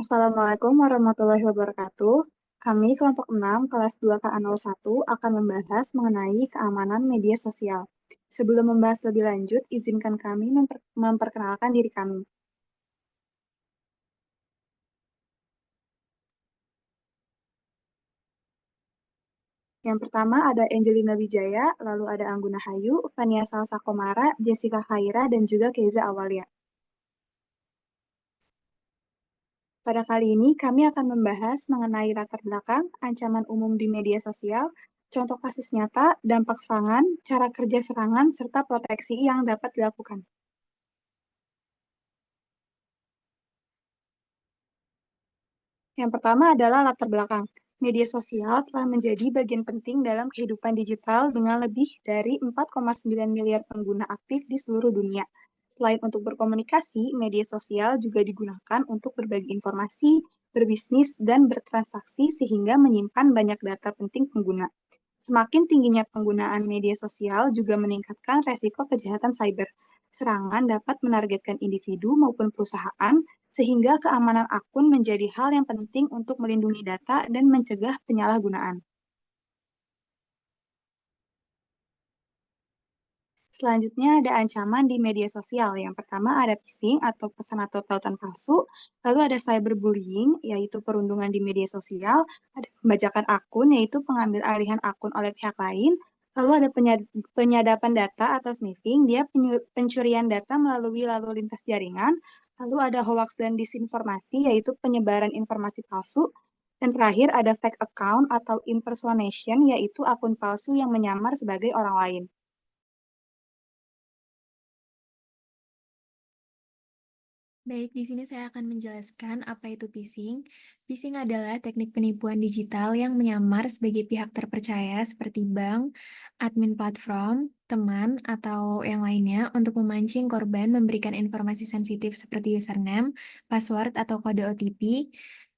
Assalamualaikum warahmatullahi wabarakatuh. Kami kelompok 6 kelas 2 KA01 akan membahas mengenai keamanan media sosial. Sebelum membahas lebih lanjut, izinkan kami memperkenalkan diri kami. Yang pertama ada Angelina Wijaya, lalu ada Angguna Hayu, Fania Salsa Komara, Jessica Khaira, dan juga Keza Awalia. Pada kali ini, kami akan membahas mengenai latar belakang, ancaman umum di media sosial, contoh kasus nyata, dampak serangan, cara kerja serangan, serta proteksi yang dapat dilakukan. Yang pertama adalah latar belakang. Media sosial telah menjadi bagian penting dalam kehidupan digital dengan lebih dari 4,9 miliar pengguna aktif di seluruh dunia. Selain untuk berkomunikasi, media sosial juga digunakan untuk berbagi informasi, berbisnis, dan bertransaksi sehingga menyimpan banyak data penting pengguna. Semakin tingginya penggunaan media sosial juga meningkatkan resiko kejahatan cyber. Serangan dapat menargetkan individu maupun perusahaan, sehingga keamanan akun menjadi hal yang penting untuk melindungi data dan mencegah penyalahgunaan. Selanjutnya ada ancaman di media sosial. Yang pertama ada phishing atau pesan atau tautan palsu, lalu ada cyberbullying, yaitu perundungan di media sosial, ada pembajakan akun, yaitu pengambil alihan akun oleh pihak lain, lalu ada penyadapan data atau sniffing, dia pencurian data melalui lalu lintas jaringan, lalu ada hoax dan disinformasi, yaitu penyebaran informasi palsu, dan terakhir ada fake account atau impersonation, yaitu akun palsu yang menyamar sebagai orang lain. Baik, di sini saya akan menjelaskan apa itu phishing. Phishing adalah teknik penipuan digital yang menyamar sebagai pihak terpercaya seperti bank, admin platform, teman, atau yang lainnya untuk memancing korban memberikan informasi sensitif seperti username, password, atau kode OTP.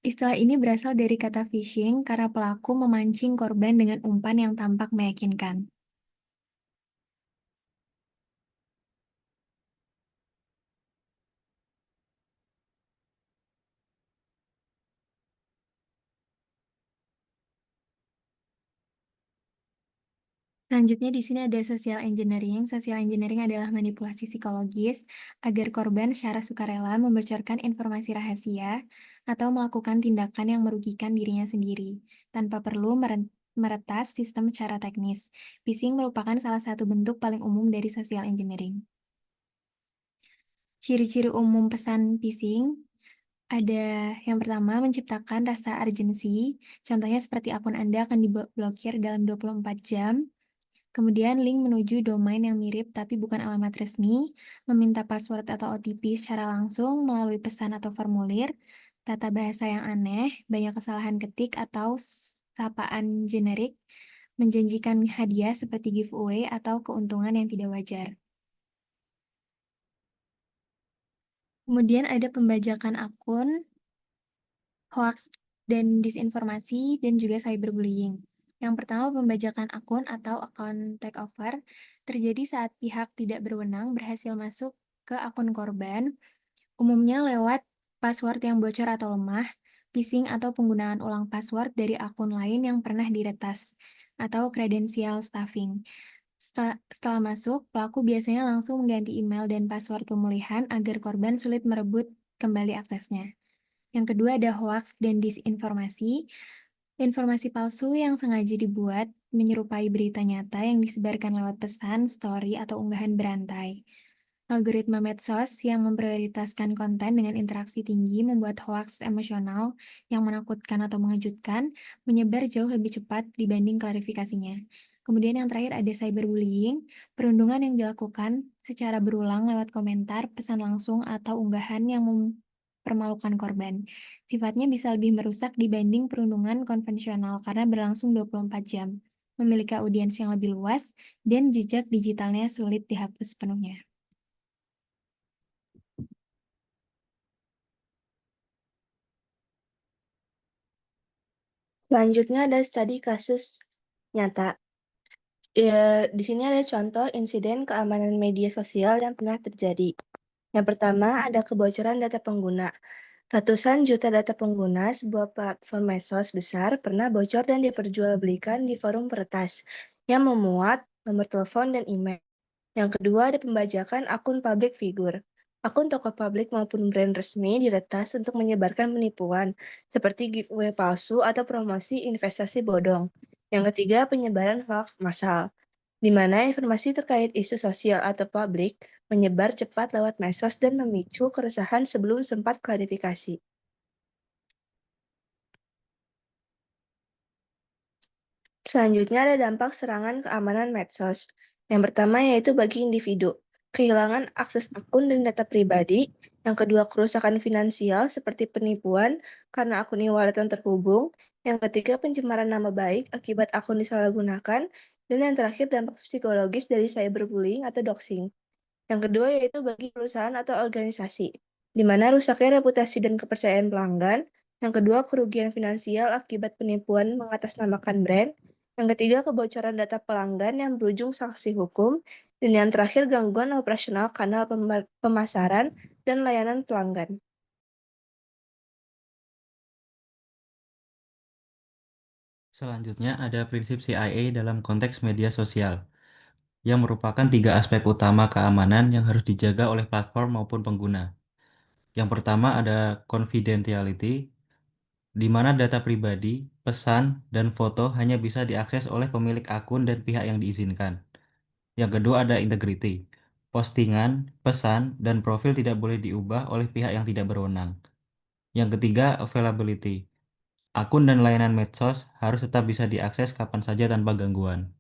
Istilah ini berasal dari kata phishing karena pelaku memancing korban dengan umpan yang tampak meyakinkan. Selanjutnya di sini ada social engineering. Social engineering adalah manipulasi psikologis agar korban secara sukarela membocorkan informasi rahasia atau melakukan tindakan yang merugikan dirinya sendiri tanpa perlu meretas sistem secara teknis. Phishing merupakan salah satu bentuk paling umum dari social engineering. Ciri-ciri umum pesan phishing ada yang pertama menciptakan rasa urgensi. Contohnya seperti akun Anda akan diblokir dalam 24 jam. Kemudian link menuju domain yang mirip tapi bukan alamat resmi, meminta password atau OTP secara langsung melalui pesan atau formulir, tata bahasa yang aneh, banyak kesalahan ketik atau sapaan generik, menjanjikan hadiah seperti giveaway atau keuntungan yang tidak wajar. Kemudian ada pembajakan akun, hoax dan disinformasi, dan juga cyberbullying. Yang pertama, pembajakan akun atau account takeover terjadi saat pihak tidak berwenang berhasil masuk ke akun korban, umumnya lewat password yang bocor atau lemah, phishing atau penggunaan ulang password dari akun lain yang pernah diretas, atau credential stuffing. Setelah masuk, pelaku biasanya langsung mengganti email dan password pemulihan agar korban sulit merebut kembali aksesnya. Yang kedua ada hoax dan disinformasi. Informasi palsu yang sengaja dibuat menyerupai berita nyata yang disebarkan lewat pesan, story, atau unggahan berantai. Algoritma medsos yang memprioritaskan konten dengan interaksi tinggi membuat hoax emosional yang menakutkan atau mengejutkan menyebar jauh lebih cepat dibanding klarifikasinya. Kemudian yang terakhir ada cyberbullying, perundungan yang dilakukan secara berulang lewat komentar, pesan langsung, atau unggahan yang mempermalukan korban. Sifatnya bisa lebih merusak dibanding perundungan konvensional karena berlangsung 24 jam, memiliki audiens yang lebih luas, dan jejak digitalnya sulit dihapus sepenuhnya. Selanjutnya ada studi kasus nyata. Di sini ada contoh insiden keamanan media sosial yang pernah terjadi. Yang pertama ada kebocoran data pengguna. Ratusan juta data pengguna sebuah platform medsos besar pernah bocor dan diperjualbelikan di forum peretas yang memuat nomor telepon dan email. Yang kedua ada pembajakan akun publik figur. Akun tokoh publik maupun brand resmi diretas untuk menyebarkan penipuan, seperti giveaway palsu atau promosi investasi bodong. Yang ketiga, penyebaran hoax massal, di mana informasi terkait isu sosial atau publik menyebar cepat lewat medsos dan memicu keresahan sebelum sempat klarifikasi. Selanjutnya ada dampak serangan keamanan medsos. Yang pertama yaitu bagi individu, kehilangan akses akun dan data pribadi. Yang kedua, kerusakan finansial seperti penipuan karena akun e-wallet yang terhubung. Yang ketiga, pencemaran nama baik akibat akun disalahgunakan. Dan yang terakhir, dampak psikologis dari cyberbullying atau doxing. Yang kedua yaitu bagi perusahaan atau organisasi, di mana rusaknya reputasi dan kepercayaan pelanggan. Yang kedua, kerugian finansial akibat penipuan mengatasnamakan brand. Yang ketiga, kebocoran data pelanggan yang berujung sanksi hukum. Dan yang terakhir, gangguan operasional kanal pemasaran dan layanan pelanggan. Selanjutnya ada prinsip CIA dalam konteks media sosial, yang merupakan 3 aspek utama keamanan yang harus dijaga oleh platform maupun pengguna. Yang pertama ada confidentiality, di mana data pribadi, pesan, dan foto hanya bisa diakses oleh pemilik akun dan pihak yang diizinkan. Yang kedua ada integrity, postingan, pesan, dan profil tidak boleh diubah oleh pihak yang tidak berwenang. Yang ketiga availability, akun dan layanan medsos harus tetap bisa diakses kapan saja tanpa gangguan.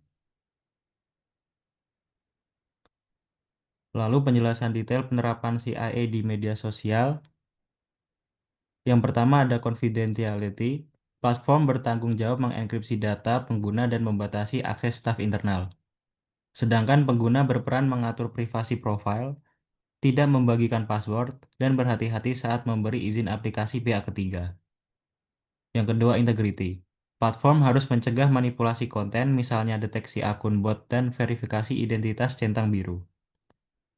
Lalu penjelasan detail penerapan CIA di media sosial. Yang pertama ada confidentiality. Platform bertanggung jawab mengenkripsi data pengguna dan membatasi akses staf internal. Sedangkan pengguna berperan mengatur privasi profile, tidak membagikan password, dan berhati-hati saat memberi izin aplikasi pihak ketiga. Yang kedua integrity. Platform harus mencegah manipulasi konten, misalnya deteksi akun bot dan verifikasi identitas centang biru.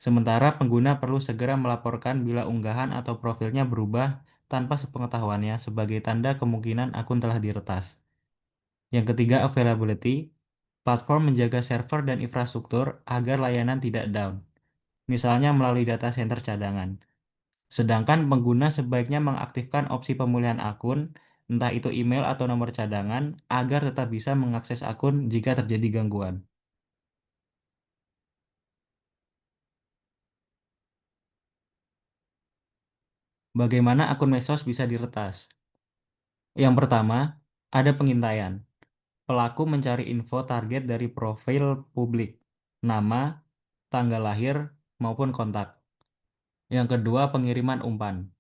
Sementara pengguna perlu segera melaporkan bila unggahan atau profilnya berubah tanpa sepengetahuannya sebagai tanda kemungkinan akun telah diretas. Yang ketiga, availability. Platform menjaga server dan infrastruktur agar layanan tidak down, misalnya melalui data center cadangan. Sedangkan pengguna sebaiknya mengaktifkan opsi pemulihan akun, entah itu email atau nomor cadangan, agar tetap bisa mengakses akun jika terjadi gangguan. Bagaimana akun medsos bisa diretas? Yang pertama, ada pengintaian. Pelaku mencari info target dari profil publik, nama, tanggal lahir, maupun kontak. Yang kedua, pengiriman umpan,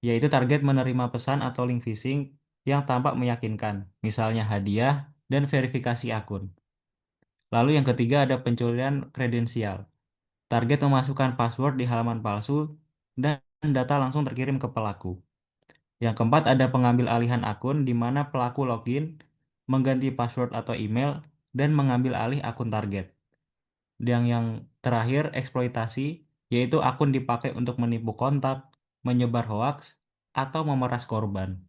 yaitu target menerima pesan atau link phishing yang tampak meyakinkan, misalnya hadiah dan verifikasi akun. Lalu yang ketiga ada pencurian kredensial. Target memasukkan password di halaman palsu dan data langsung terkirim ke pelaku. Yang keempat ada pengambil alihan akun di mana pelaku login, mengganti password atau email, dan mengambil alih akun target. Dan yang terakhir eksploitasi, yaitu akun dipakai untuk menipu kontak, menyebar hoaks, atau memeras korban.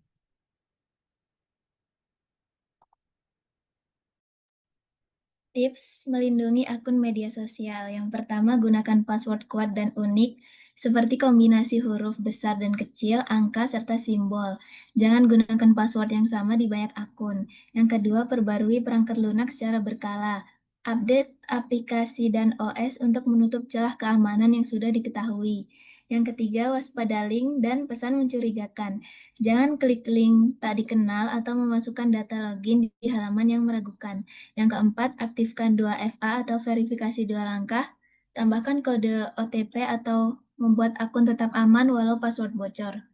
Tips melindungi akun media sosial. Yang pertama, gunakan password kuat dan unik, seperti kombinasi huruf besar dan kecil, angka, serta simbol. Jangan gunakan password yang sama di banyak akun. Yang kedua, perbarui perangkat lunak secara berkala. Update aplikasi dan OS untuk menutup celah keamanan yang sudah diketahui. Yang ketiga, waspada link dan pesan mencurigakan. Jangan klik link tak dikenal atau memasukkan data login di halaman yang meragukan. Yang keempat, aktifkan 2FA atau verifikasi 2 langkah. Tambahkan kode OTP atau membuat akun tetap aman walau password bocor.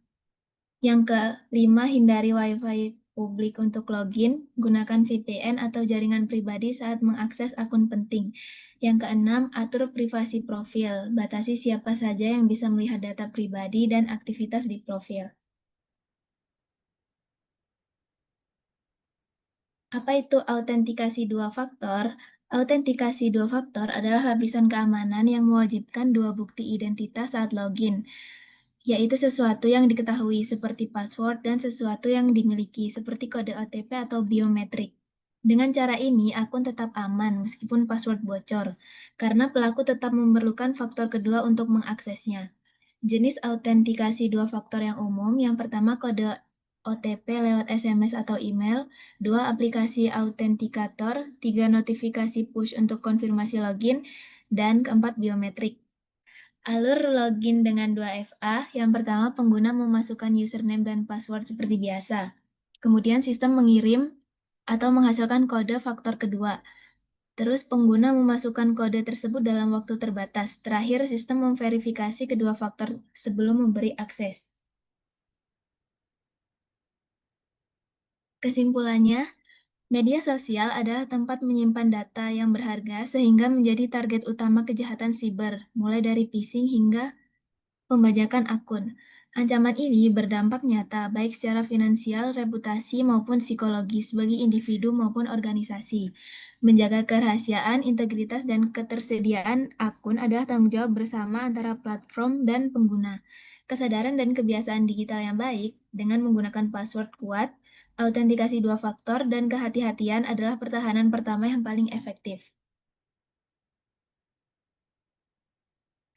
Yang kelima, hindari Wi-Fi publik untuk login. Gunakan VPN atau jaringan pribadi saat mengakses akun penting. Yang keenam, atur privasi profil. Batasi siapa saja yang bisa melihat data pribadi dan aktivitas di profil. Apa itu autentikasi dua faktor? Autentikasi dua faktor adalah lapisan keamanan yang mewajibkan dua bukti identitas saat login. yaitu sesuatu yang diketahui seperti password dan sesuatu yang dimiliki seperti kode OTP atau biometrik. Dengan cara ini, akun tetap aman meskipun password bocor, karena pelaku tetap memerlukan faktor kedua untuk mengaksesnya. Jenis autentikasi dua faktor yang umum, yang pertama kode OTP lewat SMS atau email, 2 aplikasi autentikator, 3 notifikasi push untuk konfirmasi login, dan keempat biometrik. Alur login dengan 2FA, yang pertama pengguna memasukkan username dan password seperti biasa. Kemudian sistem mengirim atau menghasilkan kode faktor kedua. Terus pengguna memasukkan kode tersebut dalam waktu terbatas. Terakhir, sistem memverifikasi kedua faktor sebelum memberi akses. Kesimpulannya, media sosial adalah tempat menyimpan data yang berharga sehingga menjadi target utama kejahatan siber, mulai dari phishing hingga pembajakan akun. Ancaman ini berdampak nyata baik secara finansial, reputasi, maupun psikologis bagi individu maupun organisasi. Menjaga kerahasiaan, integritas, dan ketersediaan akun adalah tanggung jawab bersama antara platform dan pengguna. Kesadaran dan kebiasaan digital yang baik dengan menggunakan password kuat, autentikasi dua faktor, dan kehati-hatian adalah pertahanan pertama yang paling efektif.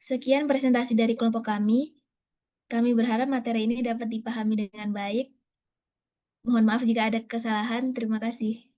Sekian presentasi dari kelompok kami. Kami berharap materi ini dapat dipahami dengan baik. Mohon maaf jika ada kesalahan. Terima kasih.